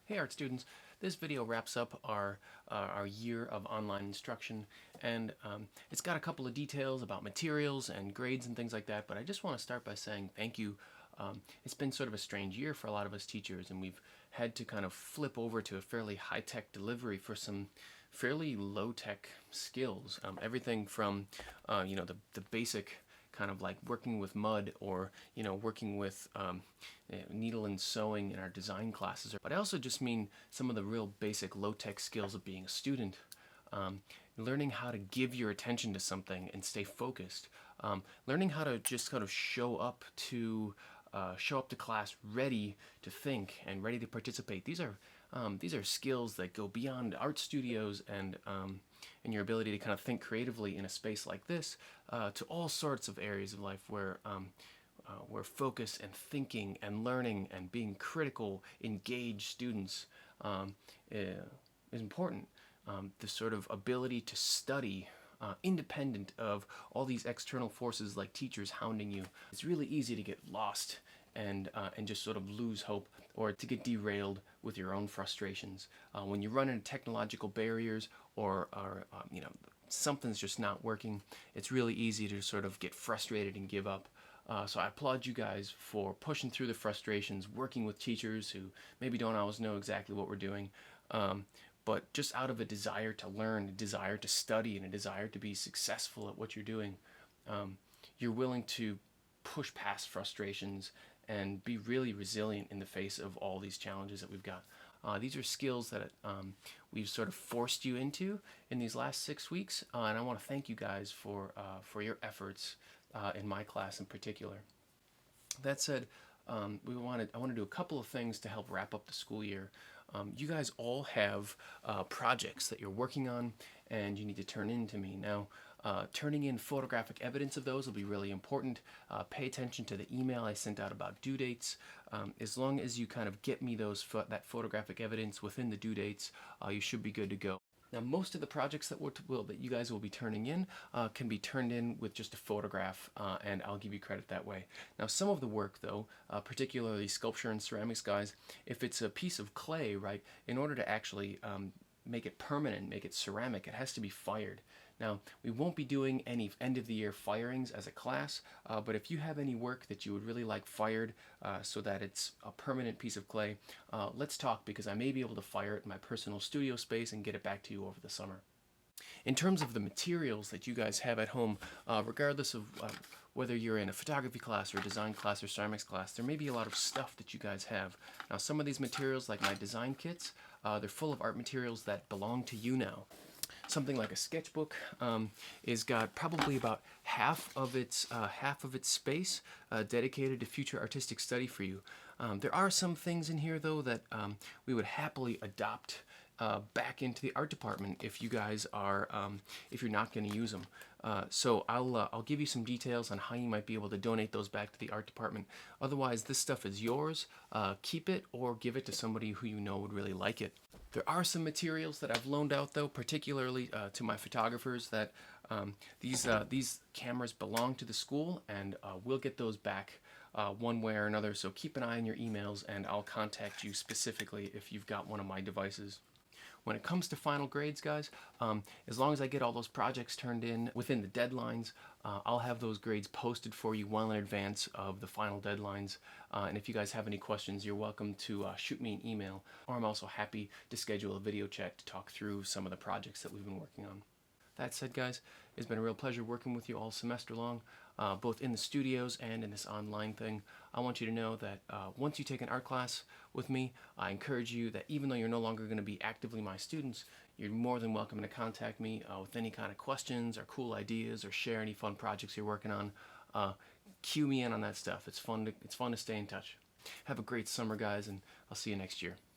Hey art students, this video wraps up our year of online instruction, and it's got a couple of details about materials and grades and things like that, but I just want to start by saying thank you. It's been sort of a strange year for a lot of us teachers, and we've had to kind of flip over to a fairly high-tech delivery for some fairly low-tech skills. Everything from the basic kind of like working with mud, or working with needle and sewing in our design classes. But I also just mean some of the real basic low-tech skills of being a student. Learning how to give your attention to something and stay focused. Learning how to just kind of show up to class ready to think and ready to participate. These are skills that go beyond art studios and your ability to kind of think creatively in a space like this, to all sorts of areas of life where focus and thinking and learning and being critical, engaged students is important. The sort of ability to study independent of all these external forces like teachers hounding you. It's really easy to get lost and just sort of lose hope, or to get derailed with your own frustrations. When you run into technological barriers, or something's just not working, it's really easy to sort of get frustrated and give up. So I applaud you guys for pushing through the frustrations, working with teachers who maybe don't always know exactly what we're doing, but just out of a desire to learn, a desire to study, and a desire to be successful at what you're doing, you're willing to push past frustrations and be really resilient in the face of all these challenges that we've got. These are skills that we've sort of forced you into in these last 6 weeks, and I want to thank you guys for your efforts in my class in particular. That said, I want to do a couple of things to help wrap up the school year. You guys all have projects that you're working on and you need to turn in to me. Now, turning in photographic evidence of those will be really important. Pay attention to the email I sent out about due dates. As long as you kind of get me that photographic evidence within the due dates, you should be good to go. Now, most of the projects that you guys will be turning in can be turned in with just a photograph, and I'll give you credit that way. Now, some of the work, though, particularly sculpture and ceramics guys, if it's a piece of clay, right, in order to actually make it permanent, make it ceramic, it has to be fired. Now, we won't be doing any end of the year firings as a class, but if you have any work that you would really like fired so that it's a permanent piece of clay, let's talk, because I may be able to fire it in my personal studio space and get it back to you over the summer. In terms of the materials that you guys have at home, regardless of whether you're in a photography class or a design class or ceramics class, there may be a lot of stuff that you guys have. Now, some of these materials, like my design kits, they're full of art materials that belong to you now. Something like a sketchbook is got probably about half of its space dedicated to future artistic study for you. There are some things in here, though, that we would happily adopt back into the art department if you guys are if you're not going to use them. So I'll give you some details on how you might be able to donate those back to the art department. Otherwise, this stuff is yours. Keep it or give it to somebody who you know would really like it. There are some materials that I've loaned out, though, particularly to my photographers, that these cameras belong to the school, and we'll get those back one way or another. So keep an eye on your emails, and I'll contact you specifically if you've got one of my devices. When it comes to final grades, guys, as long as I get all those projects turned in within the deadlines, I'll have those grades posted for you well in advance of the final deadlines. And if you guys have any questions, you're welcome to shoot me an email, or I'm also happy to schedule a video chat to talk through some of the projects that we've been working on. That said, guys, it's been a real pleasure working with you all semester long, both in the studios and in this online thing. I want you to know that once you take an art class with me, I encourage you that even though you're no longer going to be actively my students, you're more than welcome to contact me with any kind of questions or cool ideas, or share any fun projects you're working on. Cue me in on that stuff. It's fun to stay in touch. Have a great summer, guys, and I'll see you next year.